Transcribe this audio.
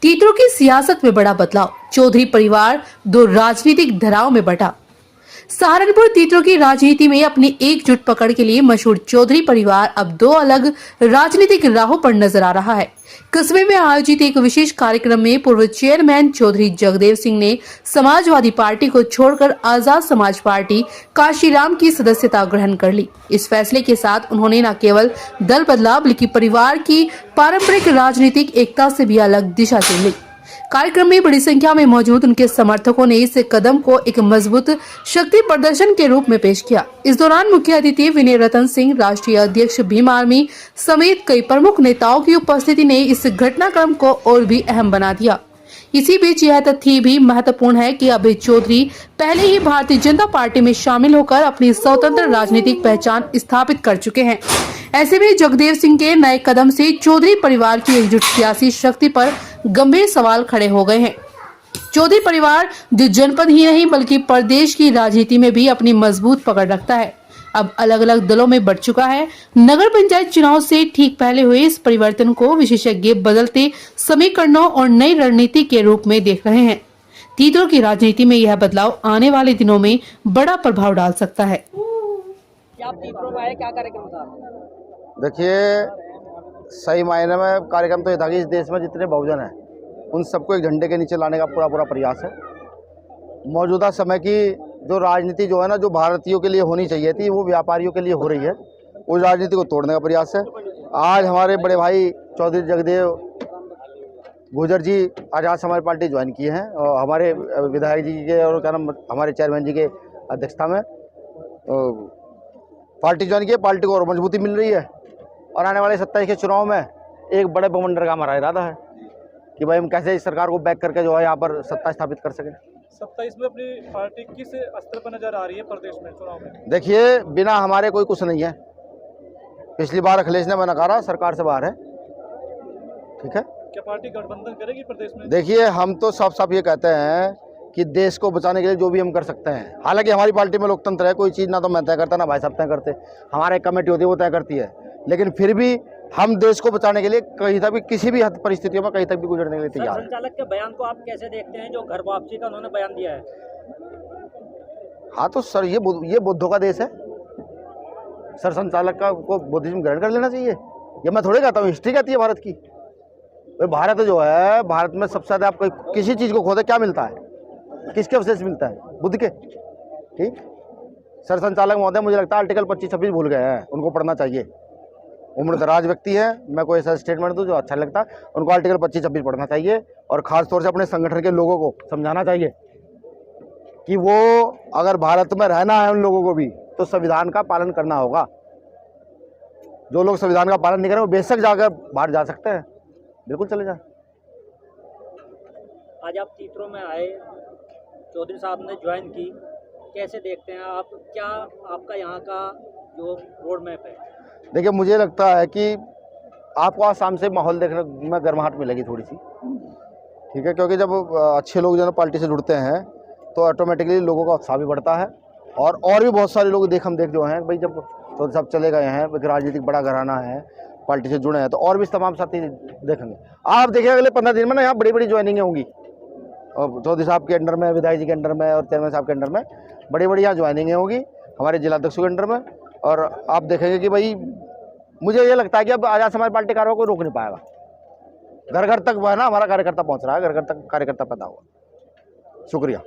तीतरों की सियासत में बड़ा बदलाव, चौधरी परिवार दो राजनीतिक धाराओं में बटा। सहारनपुर तीतरों की राजनीति में अपनी एकजुट पकड़ के लिए मशहूर चौधरी परिवार अब दो अलग राजनीतिक राहों पर नजर आ रहा है। कस्बे में आयोजित एक विशेष कार्यक्रम में पूर्व चेयरमैन चौधरी जगदेव सिंह ने समाजवादी पार्टी को छोड़कर आजाद समाज पार्टी काशीराम की सदस्यता ग्रहण कर ली। इस फैसले के साथ उन्होंने न केवल दल बदला बल्कि परिवार की पारंपरिक राजनीतिक एकता से भी अलग दिशा चुन ली। कार्यक्रम में बड़ी संख्या में मौजूद उनके समर्थकों ने इस कदम को एक मजबूत शक्ति प्रदर्शन के रूप में पेश किया। इस दौरान मुख्य अतिथि विनय रतन सिंह, राष्ट्रीय अध्यक्ष भीम आर्मी समेत कई प्रमुख नेताओं की उपस्थिति ने इस घटनाक्रम को और भी अहम बना दिया। इसी बीच यह तथ्य भी महत्वपूर्ण है कि अभय चौधरी पहले ही भारतीय जनता पार्टी में शामिल होकर अपनी स्वतंत्र राजनीतिक पहचान स्थापित कर चुके हैं। ऐसे में जगदेव सिंह के नए कदम से चौधरी परिवार की एकजुट सियासी शक्ति पर गंभीर सवाल खड़े हो गए हैं। चौधरी परिवार जो जनपद ही नहीं बल्कि प्रदेश की राजनीति में भी अपनी मजबूत पकड़ रखता है, अब अलग अलग दलों में बढ़ चुका है। नगर पंचायत चुनाव से ठीक पहले हुए इस परिवर्तन को विशेषज्ञ बदलते समीकरणों और नई रणनीति के रूप में देख रहे हैं। तीतरों की राजनीति में यह बदलाव आने वाले दिनों में बड़ा प्रभाव डाल सकता है। क्या आप तीतरों में आए, क्या कार्यक्रम था? देखिए, सही मायने में कार्यक्रम तो ये था कि इस देश में जितने बहुजन हैं उन सबको एक झंडे के नीचे लाने का पूरा प्रयास है। मौजूदा समय की जो राजनीति जो है ना, जो भारतीयों के लिए होनी चाहिए थी, वो व्यापारियों के लिए हो रही है। उस राजनीति को तोड़ने का प्रयास है। आज हमारे बड़े भाई चौधरी जगदेव गुजर जी आजाद समाज पार्टी ज्वाइन किए हैं और हमारे विधायक जी के और क्या नाम हमारे चेयरमैन जी के अध्यक्षता में पार्टी ज्वाइन की है। पार्टी को और मजबूती मिल रही है और आने वाले 27 के चुनाव में एक बड़े बवंडर का हमारा इरादा है कि भाई हम कैसे इस सरकार को बैक करके जो है यहाँ पर सत्ता स्थापित कर सकें। 27 में अपनी पार्टी किस स्तर पर नजर आ रही है प्रदेश में चुनाव में? देखिए, बिना हमारे कोई कुछ नहीं है। पिछली बार अखिलेश ने नकारा, सरकार से बाहर है। ठीक है, क्या पार्टी गठबंधन करेगी प्रदेश में? देखिए, हम तो साफ साफ ये कहते हैं कि देश को बचाने के लिए जो भी हम कर सकते हैं। हालांकि हमारी पार्टी में लोकतंत्र है, कोई चीज़ ना तो मैं तय करता ना भाई साहब तय करते, हमारे कमेटी होती है वो तय करती है। लेकिन फिर भी हम देश को बचाने के लिए कहीं तक भी किसी भी परिस्थितियों में कहीं तक भी गुजरने के लिए तैयार हैं। संचालक के बयान को आप कैसे देखते हैं, जो घर वापसी का उन्होंने बयान दिया है? हाँ तो सर, ये बुद्धों का देश है सर। संचालक का को बुद्धिज्म ग्रहण कर लेना चाहिए। ये मैं थोड़ी कहता हूँ, हिस्ट्री कहती है भारत की। भाई भारत जो है, भारत में सबसे ज़्यादा आप किसी चीज़ को खोदे क्या मिलता है, किसके अवशेष मिलता है? बुद्ध के। ठीक, सर संचालक महोदय मुझे लगता है आर्टिकल 25-26 भूल गए हैं, उनको पढ़ना चाहिए। उम्रदराज व्यक्ति है, मैं कोई ऐसा स्टेटमेंट दूं जो अच्छा लगता है, उनको आर्टिकल 25-26 पढ़ना चाहिए और ख़ास तौर से अपने संगठन के लोगों को समझाना चाहिए कि वो अगर भारत में रहना है उन लोगों को भी तो संविधान का पालन करना होगा। जो लोग संविधान का पालन नहीं करें वो बेशक जाकर बाहर जा सकते हैं, बिल्कुल चले जाए। आज आप तीतरों में आए, चौधरी साहब ने ज्वाइन की, कैसे देखते हैं आप? क्या आपका यहाँ का जो रोड मैप है? देखिए, मुझे लगता है कि आपको आज शाम से माहौल देखने में गर्माहट मिलेगी थोड़ी सी। ठीक है, क्योंकि जब अच्छे लोग जो है पार्टी से जुड़ते हैं तो ऑटोमेटिकली लोगों का उत्साह भी बढ़ता है और भी बहुत सारे लोग हम देख जो हैं भाई, जब तो सब चले गए हैं, एक राजनीतिक बड़ा घराना है, पार्टी से जुड़े हैं, तो और भी तमाम साथी देखेंगे। आप देखिए अगले 15 दिन में ना यहाँ बड़ी बड़ी ज्वाइनिंगें होंगी और चौधरी साहब के अंडर में, विधायक जी के अंडर में और चेयरमैन साहब के अंडर में बड़ी यहाँ ज्वाइनिंगें होगी, हमारे जिलाध्यक्षों के अंडर में। और आप देखेंगे कि भाई, मुझे ये लगता है कि अब आजाद समाज पार्टी कार्यों को रोक नहीं पाएगा। घर घर तक वो है ना, हमारा कार्यकर्ता पहुंच रहा है, घर घर तक कार्यकर्ता पैदा हुआ। शुक्रिया।